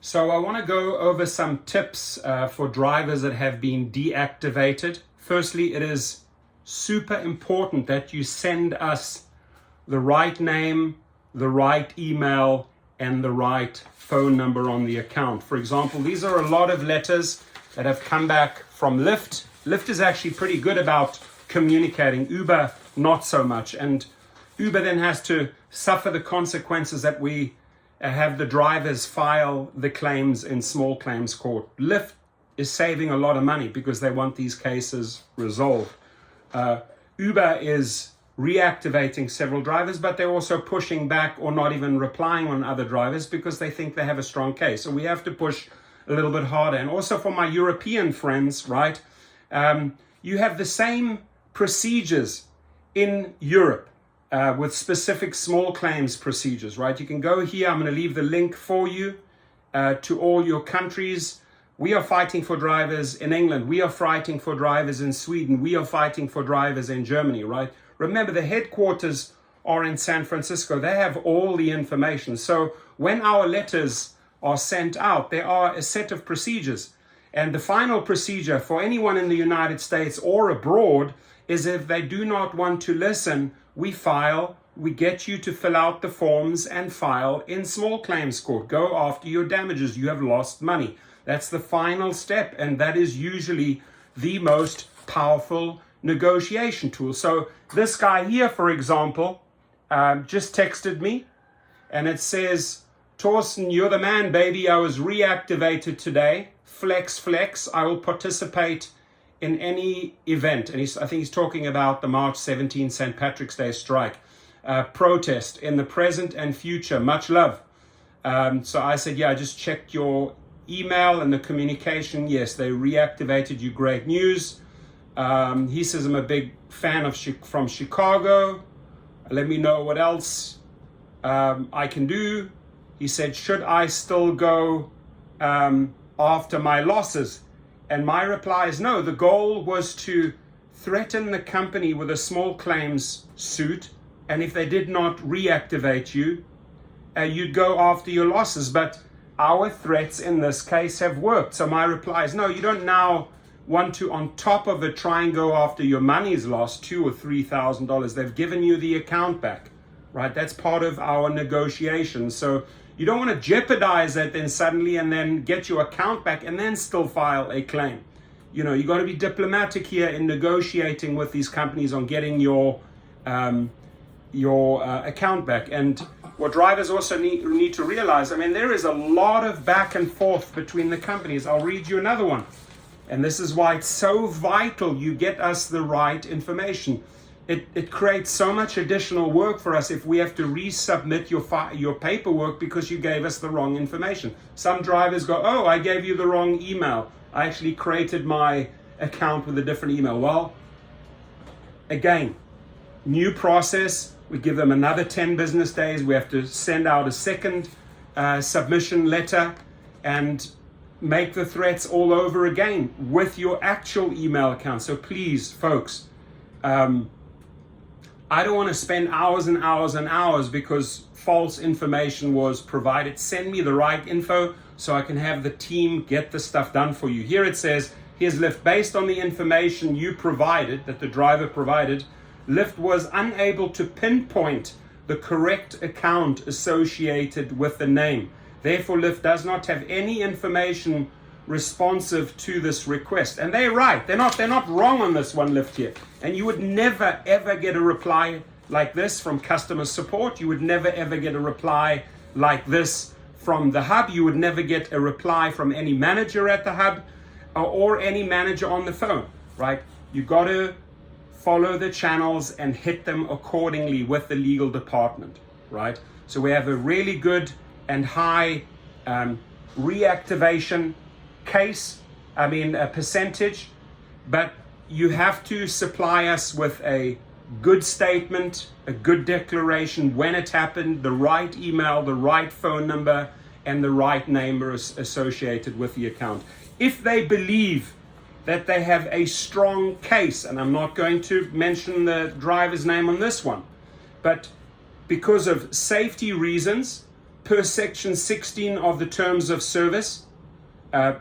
So I want to go over some tips for drivers that have been deactivated. Firstly, it is super important that you send us the right name, the right email, and the right phone number on the account. For example, these are a lot of letters that have come back from Lyft. Lyft is actually pretty good about communicating. Uber, not so much. And Uber then has to suffer the consequences that we have the drivers file the claims in small claims court. Lyft is saving a lot of money because they want these cases resolved. Uber is reactivating several drivers, but they're also pushing back or not even replying on other drivers because they think they have a strong case. So we have to push a little bit harder. And also for my European friends, right? You have the same procedures in Europe. With specific small claims procedures, right? You can go here. I'm going to leave the link for you to all your countries. We are fighting for drivers in England. We are fighting for drivers in Sweden. We are fighting for drivers in Germany, right? Remember, the headquarters are in San Francisco. They have all the information. So when our letters are sent out, there are a set of procedures. And the final procedure for anyone in the United States or abroad is if they do not want to listen, we get you to fill out the forms and file in small claims court. Go after your damages. You have lost money. That's the final step, and that is usually the most powerful negotiation tool. So this guy here, for example, just texted me, and it says, Torsten, you're the man, baby. I was reactivated today. Flex, flex. I will participate in any event. And I think he's talking about the March 17 St. Patrick's Day strike protest in the present and future. Much love. So I said, yeah, I just checked your email and the communication. Yes, they reactivated you. Great news. He says, I'm a big fan from Chicago. Let me know what else I can do. He said, should I still go after my losses? And my reply is no. The goal was to threaten the company with a small claims suit. And if they did not reactivate you, you'd go after your losses. But our threats in this case have worked. So my reply is no, you don't now want to, on top of it, try and go after your money's lost, $2,000 or $3,000. They've given you the account back, right? That's part of our negotiation. So you don't want to jeopardize that then suddenly and then get your account back and then still file a claim. You know, you got to be diplomatic here in negotiating with these companies on getting your account back. And what drivers also need to realize, I mean, there is a lot of back and forth between the companies. I'll read you another one. And this is why it's so vital you get us the right information. It creates so much additional work for us if we have to resubmit your paperwork because you gave us the wrong information. Some drivers go, oh, I gave you the wrong email. I actually created my account with a different email. Well, again, new process. We give them another 10 business days. We have to send out a second submission letter and make the threats all over again with your actual email account. So please, folks, I don't want to spend hours and hours and hours because false information was provided. Send me the right info so I can have the team get the stuff done for you. Here it says, here's Lyft. Based on the information you provided, that the driver provided, Lyft was unable to pinpoint the correct account associated with the name. Therefore, Lyft does not have any information responsive to this request. And they're right. They're not wrong on this one, Lyft here. And you would never ever get a reply like this from customer support. You would never ever get a reply like this from the hub. You would never get a reply from any manager at the hub or any manager on the phone, right? You got to follow the channels and hit them accordingly with the legal department, right? So we have a really good and high reactivation percentage, but you have to supply us with a good statement, a good declaration when it happened, the right email, the right phone number, and the right name associated with the account. If they believe that they have a strong case, and I'm not going to mention the driver's name on this one, but because of safety reasons, per section 16 of the terms of service,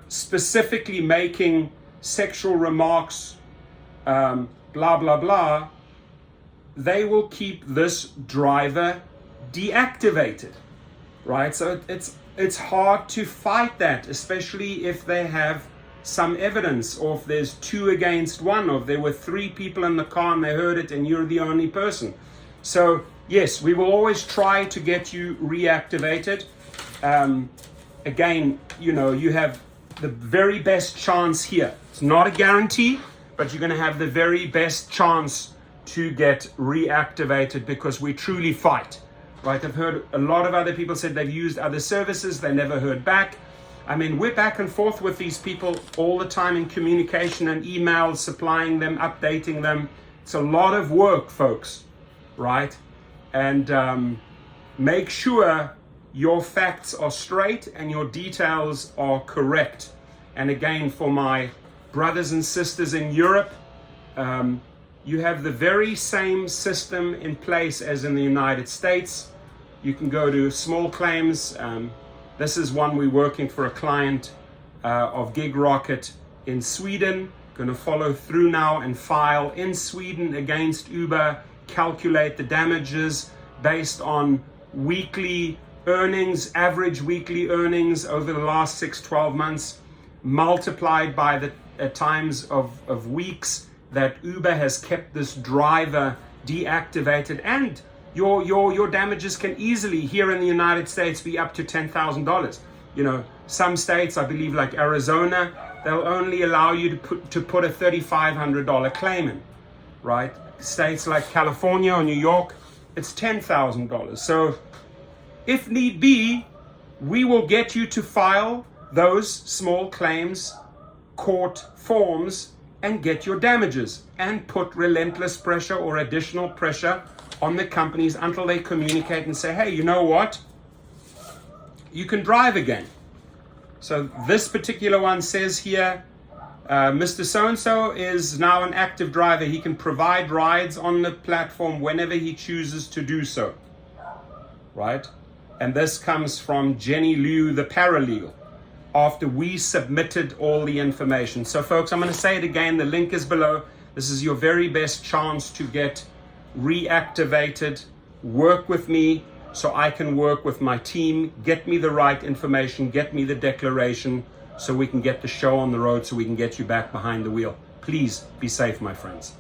specifically making sexual remarks, blah, blah, blah, they will keep this driver deactivated, right? So it's hard to fight that, especially if they have some evidence, or if there's 2 against 1, or if there were 3 people in the car and they heard it and you're the only person. So yes, we will always try to get you reactivated. Again, you know, you have the very best chance here. It's not a guarantee, but you're going to have the very best chance to get reactivated, because we truly fight, right? I've heard a lot of other people said they've used other services, they never heard back. I mean, we're back and forth with these people all the time in communication and emails, supplying them, updating them. It's a lot of work, folks, right? And make sure your facts are straight and your details are correct. And again, for my brothers and sisters in Europe, you have the very same system in place as in the United States. You can go to small claims. This is one we're working for a client of Gig Rocket in Sweden. Going to follow through now and file in Sweden against Uber, calculate the damages based on weekly earnings, average weekly earnings over the last 6-12 months, multiplied by the times of weeks that Uber has kept this driver deactivated. And your damages can easily, here in the United States, be up to $10,000. You know, some states, I believe like Arizona, they'll only allow you to put a $3,500 claim in, right? States like California or New York, it's $10,000. So if need be, we will get you to file those small claims court forms and get your damages, and put relentless pressure or additional pressure on the companies until they communicate and say, hey, you know what? You can drive again. So this particular one says here, Mr. So-and-so is now an active driver. He can provide rides on the platform whenever he chooses to do so, right? And this comes from Jenny Liu, the paralegal, after we submitted all the information. So folks, I'm going to say it again. The link is below. This is your very best chance to get reactivated. Work with me so I can work with my team. Get me the right information. Get me the declaration so we can get the show on the road, so we can get you back behind the wheel. Please be safe, my friends.